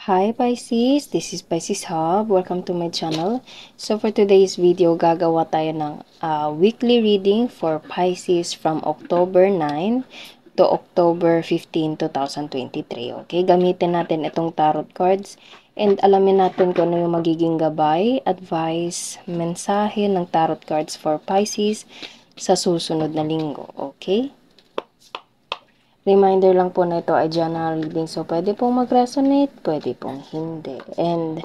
Hi Pisces, this is Pisces Hub. Welcome to my channel. So for today's video, gagawa tayo ng weekly reading for Pisces from October 9 to October 15, 2023. Okay, gamitin natin itong tarot cards and alamin natin kung ano yung magiging gabay, advice, mensahe ng tarot cards for Pisces sa susunod na linggo. Okay? Reminder lang po na ito ay general reading. So, pwede pong mag-resonate, pwede pong hindi. And,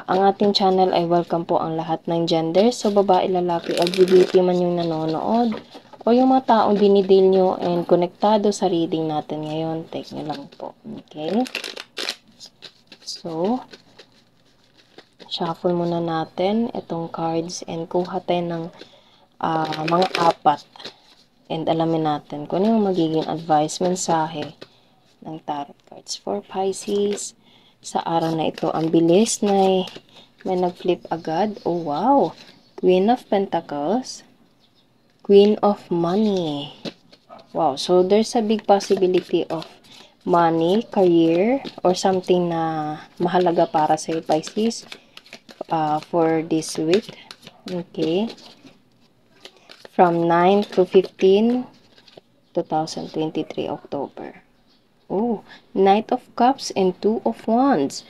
ang ating channel ay welcome po ang lahat ng gender. So, babae, lalaki, LGBT man yung nanonood, o yung mga taong dinidil nyo and konektado sa reading natin ngayon, take nyo lang po. Okay? So, shuffle muna natin itong cards and kuha tayo ng mga apat. And alamin natin kung ano yung magiging advice, mensahe ng tarot cards for Pisces sa araw na ito. Ang bilis na may nag-flip agad. Oh, wow! Queen of Pentacles, Queen of Money. Wow, so there's a big possibility of money, career, or something na mahalaga para sa Pisces for this week. Okay. From 9 to 15, 2023 October. Oh, Knight of Cups and Two of Wands.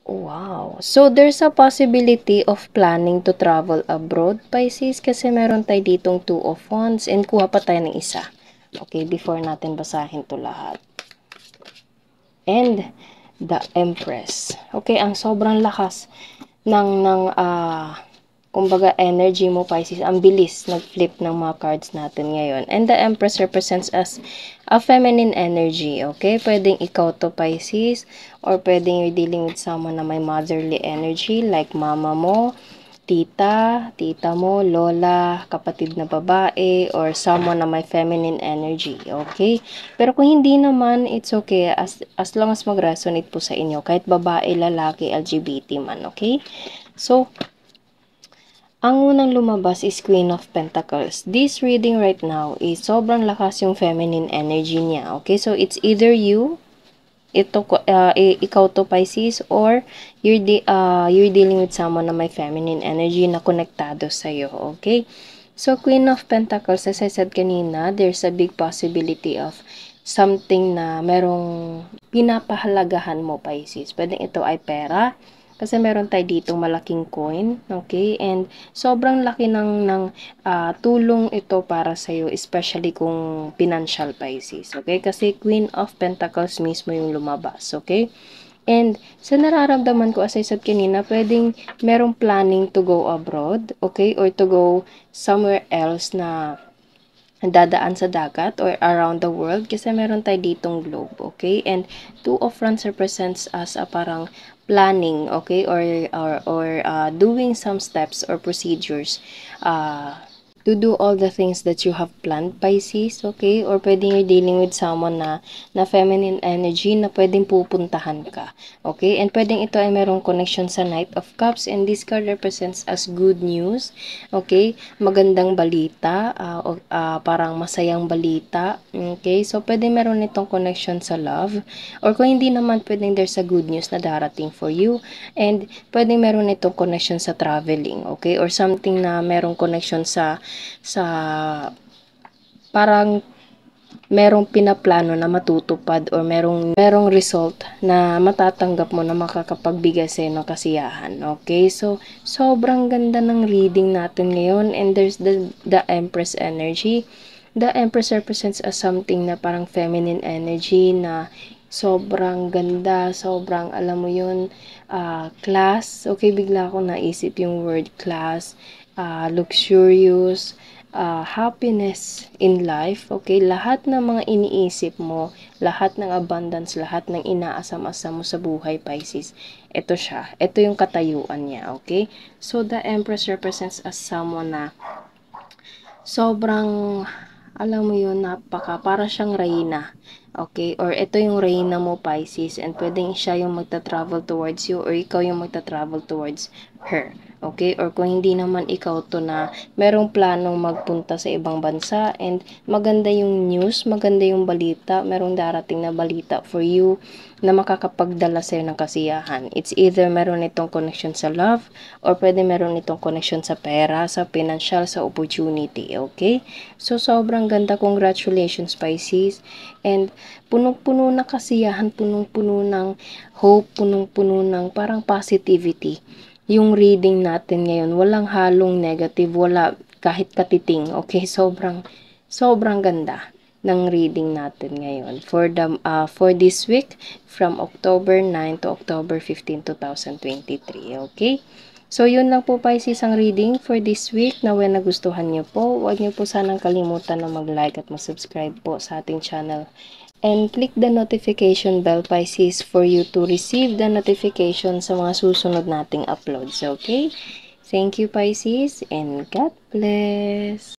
Wow. So, there's a possibility of planning to travel abroad, Pisces, kasi meron tayo ditong Two of Wands and kuha pa tayo ng isa. Okay, before natin basahin to lahat. And the Empress. Okay, ang sobrang lakas ng kumbaga, energy mo, Pisces, ang bilis nag-flip ng mga cards natin ngayon. And the Empress represents as a feminine energy, okay? Pwedeng ikaw to, Pisces, or pwedeng you're dealing with someone na may motherly energy, like mama mo, tita mo, lola, kapatid na babae, or someone na may feminine energy, okay? Pero kung hindi naman, it's okay, as long as mag-resonate po sa inyo, kahit babae, lalaki, LGBT man, okay? So, ang unang lumabas is Queen of Pentacles. This reading right now is sobrang lakas yung feminine energy niya. Okay, so it's either ikaw to Pisces, or you're dealing with someone na may feminine energy na konektado sa'yo. Okay, so Queen of Pentacles, as I said kanina, there's a big possibility of something na merong pinapahalagahan mo, Pisces. Pwedeng ito ay pera, kasi meron tayo dito malaking coin, okay? And sobrang laki ng tulong ito para sa iyo, especially kung financial, Pisces, okay? Kasi Queen of Pentacles mismo yung lumabas, okay? And sa nararamdaman ko, as I said kanina, pwedeng merong planning to go abroad, okay? Or to go somewhere else na dadaan sa dagat or around the world, kasi meron tayo ditong globe, okay? And Two of Wands represents as a parang planning, okay? Or doing some steps or procedures to do all the things that you have planned, Pisces, okay? Or pwedeng you're dealing with someone na feminine energy na pwedeng pupuntahan ka, okay? And pwedeng ito ay merong connection sa Knight of Cups, and this card represents as good news, okay? Magandang balita, parang masayang balita, okay? So, pwedeng meron itong connection sa love, or kung hindi naman, pwedeng there's a good news na darating for you, and pwedeng meron itong connection sa traveling, okay? Or something na merong connection sa parang merong pinaplano na matutupad, or merong result na matatanggap mo na makakapagbigay sa'yo ng kasiyahan, okay? So, sobrang ganda ng reading natin ngayon, and there's the Empress energy. The Empress represents as something na parang feminine energy na sobrang ganda, sobrang, alam mo yun, class, okay? Bigla akong naisip yung word class, luxurious, happiness in life, okay? Lahat ng mga iniisip mo, lahat ng abundance, lahat ng inaasam-asam mo sa buhay, Pisces, ito siya. Ito yung katayuan niya, okay? So, the Empress represents as someone na sobrang, alam mo yun, para siyang reyna. Okay? Or ito yung reyna mo, Pisces, and pwedeng siya yung magta-travel towards you or ikaw yung magta-travel towards her. Okay? Or kung hindi naman ikaw to na merong planong magpunta sa ibang bansa and maganda yung news, maganda yung balita, merong darating na balita for you na makakapagdala sa'yo ng kasiyahan. It's either meron itong connection sa love or pwede meron itong connection sa pera, sa financial, sa opportunity. Okay? So, sobrang ganda. Congratulations, Pisces. And punong-puno ng kasiyahan, punong-puno ng hope, punong-puno ng parang positivity. Yung reading natin ngayon, walang halong negative, wala kahit katiting. Okay? Sobrang ganda ng reading natin ngayon for this week from October 9 to October 15, 2023. Okay? So, yun lang po Pisces ang reading for this week. Naway nagustuhan niyo po. Huwag niyo po sanang kalimutan na mag-like at mag-subscribe po sa ating channel. And click the notification bell, Pisces, for you to receive the notification sa mga susunod nating uploads. Okay? Thank you, Pisces, and God bless!